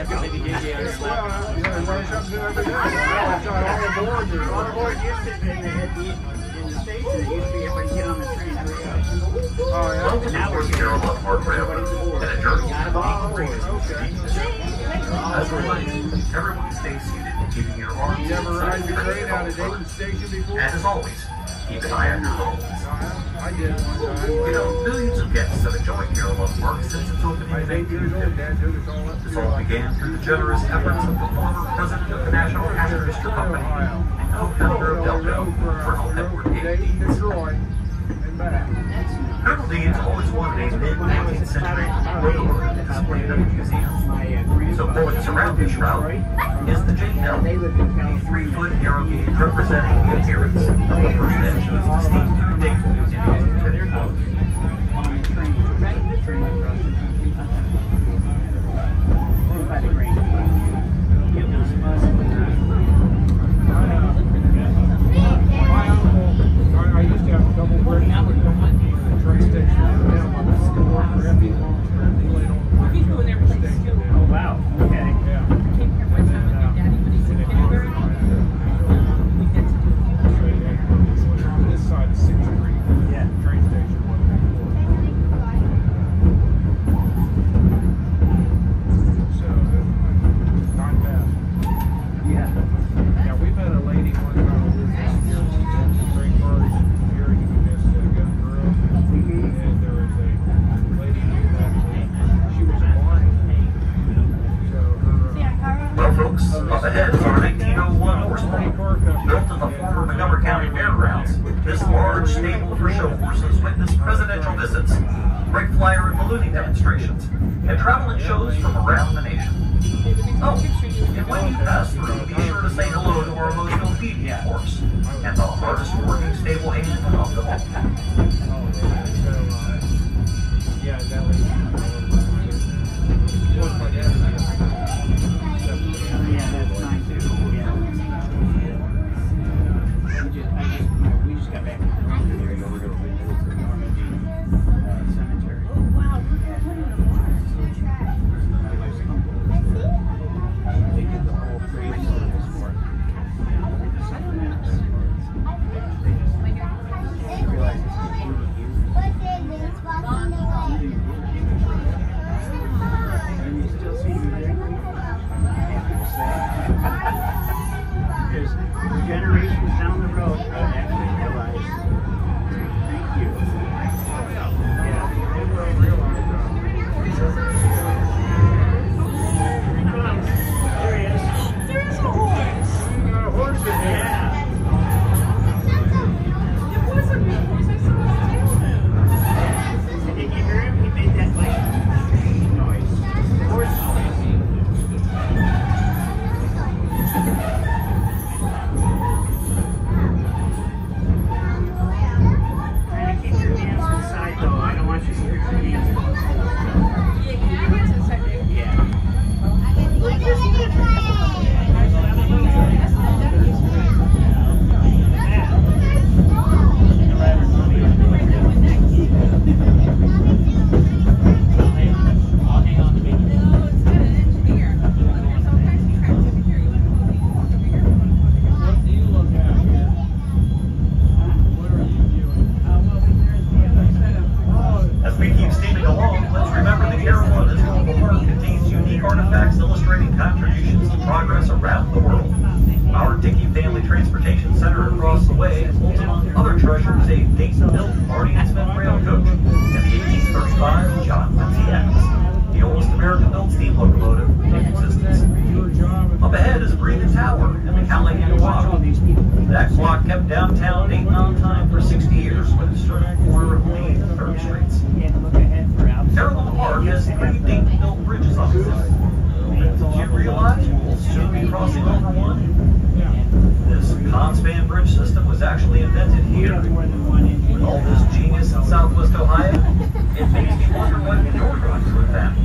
Now we're Carillon Hard Railroad and a journey as always, everyone stays seated, keeping your arms inside the train out of Dayton Station before. And as always, keep an eye on your phones. I did. You know, millions of guests have enjoyed Carillon Park since its opening in 1950. This all began through the generous efforts of the former president of the National Cash Register Company and co-founder of Delco, Colonel Edward Dean. Colonel Dean's always wanted a mid-19th century locomotive displayed at the museum. So for its surrounding shroud is the J-Bell, a 3-foot narrow gauge representing the appearance of the first engine of the steam Dayton Museum. I used to have double break train station down on the store for empty launch for empty late on the doing everything. Oh wow. Okay. Yeah. Came here one time with your daddy when he's in kindergarten. This side of 6th Street. Yeah. Train station wasn't before. So time passed. Yeah. Yeah, we met a lady one time who was down here on the train cars here in Gun Grill. And there was a lady who actually, she was blind. So her, well, folks, up ahead is our 1901 horse barn. Built in the former Montgomery County Fairgrounds, this large stable for show horses witnessed presidential visits, brick flyer and ballooning demonstrations, and traveling shows from around the nation. Oh, and when you pass through, be sure to say hello to our most obedient horse, and the hardest working stable hand of them all. yeah, that was my dad. Yeah, that's nice too. Yeah. We just got back from there. We're going to visit the Normandy cemetery. Oh wow! They did the whole praise service for it. They just realized it's including you. And you still see me there? Because generations down the road actually realize. Thank you. Yeah, they will realize Here he comes. There he is. There's a horse. you got a horse in there. Yeah. It was a big horse. I saw his tail move. Did you hear him? He made that noise. Horse noise. Try to keep your hands inside though. I don't want you to hear your hands. Yeah, can you wait a second? Yeah. I'll hang on to me. No, it's got an engineer. There's all kinds of tracks over here. You want to go over here? What do you look at here? What are you viewing? Well, there's the other set of... As we keep steaming along, let's remember that Carillon Historical Park contains unique artifacts illustrating contributions to progress around the world. Our Dickey Family Transportation Center across the way holds among other treasures a Dayton-built Marty and Smith rail coach and the 1835 John Quincy X, the oldest American-built steam locomotive in existence. Up ahead is Breathing Tower and the Callahan Clock. That clock kept downtown Dayton on time for 60 years when it stood at the corner of Main and 3rd Streets. Carillon Park has 3 Dayton-built bridges on the side. Did you realize we'll soon be crossing over one? This Conspan bridge system was actually invented here. With all this genius in Southwest Ohio, it makes me wonder what you're going to invent.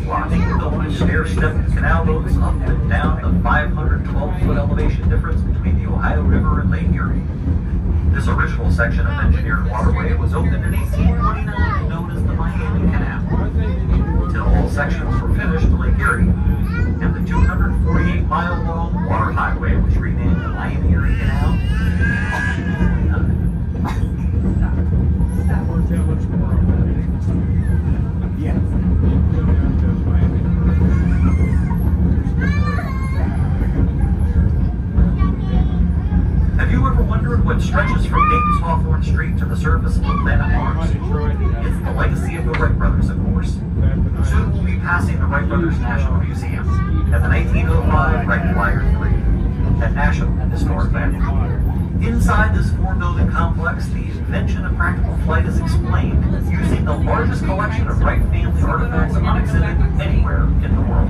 blocking built with stair-stepped canal boats up and down the 512-foot elevation difference between the Ohio River and Lake Erie. This original section of engineered waterway was opened in 1829 and known as the Miami Canal, until all sections were finished to Lake Erie, and the 248-mile-long water highway was renamed the Miami-Erie Canal in 1829. Yeah. Have you ever wondered what stretches from Dayton's Hawthorne Street to the surface of the planet Mars? It's the legacy of the Wright brothers, of course. Soon we'll be passing the Wright Brothers National Museum and the 1905 Wright Flyer 3 at National Historic Value. Inside this four-building complex, the invention of practical flight is explained using the largest collection of Wright family artifacts on exhibit anywhere in the world.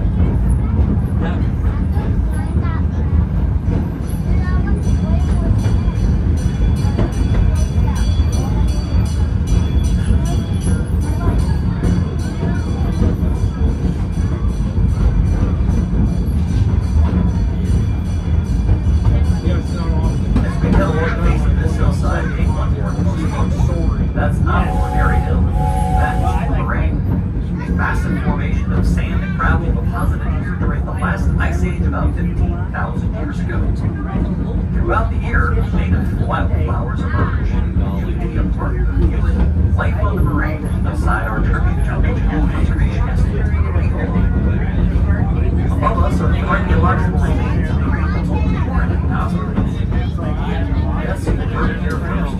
That's not an ordinary hill. That's moraine, a massive formation of sand and gravel deposited here during the last ice age about 15,000 years ago. Throughout the year, native wildflowers emerge, usually a part of the human life on the moraine, aside our tribute to regional conservationist. Above us are the archaeological remains of the Carillon hospital. Yes, you heard it here first.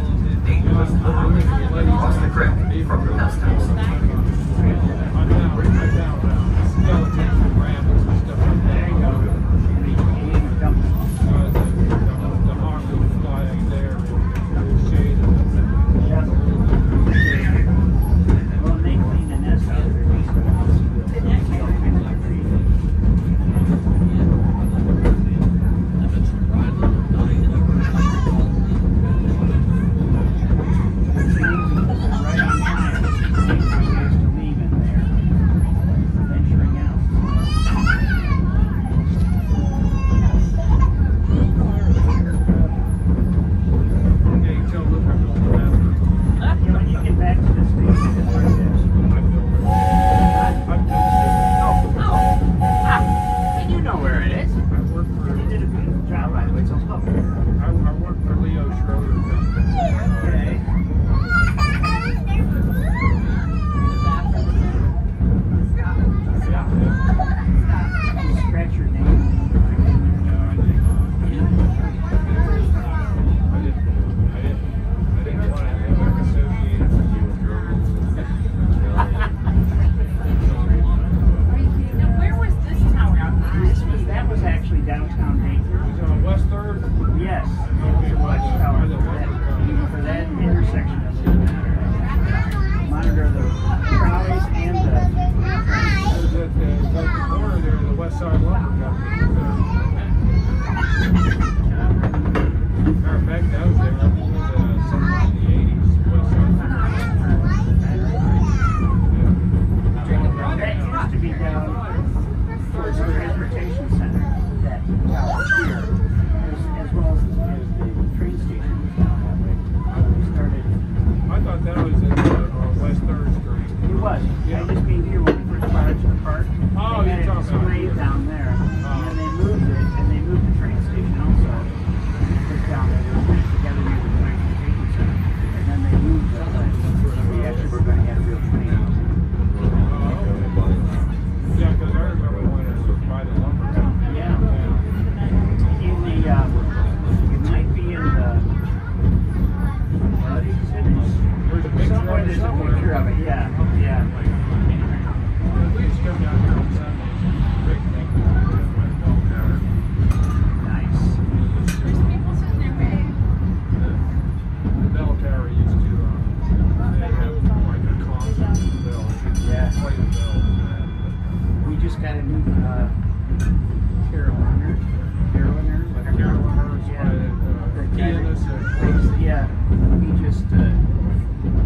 Dayton was literally across the creek from the pest house.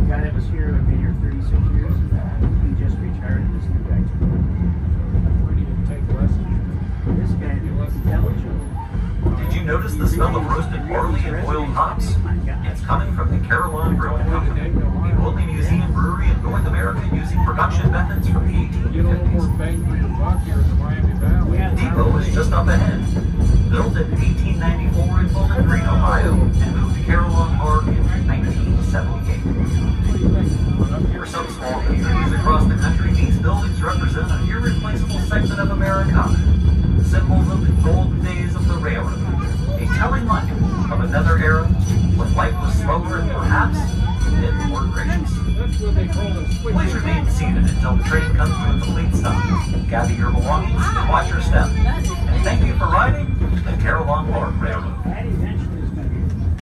Guy that was here, been here 36 years, he just retired, this new guy took over. you notice the smell of roasted barley and boiled hops? It's coming from the Carillon Brewing Company, the only museum brewery in North America using production methods from the Get a little more 1850s. bang for your buck here in the Miami Valley. Depot is just up ahead. Built in 1894 in Bowling Green, Ohio, and moved to Carillon Park in 1978. For some small communities across the country, these buildings represent an irreplaceable segment of Americana, symbols of the golden days of the railroad, a telling monument of another era when life was slower and perhaps a bit more gracious. That's what they call a switch. Please remain seated until the train comes to a complete stop. Gather your belongings and watch your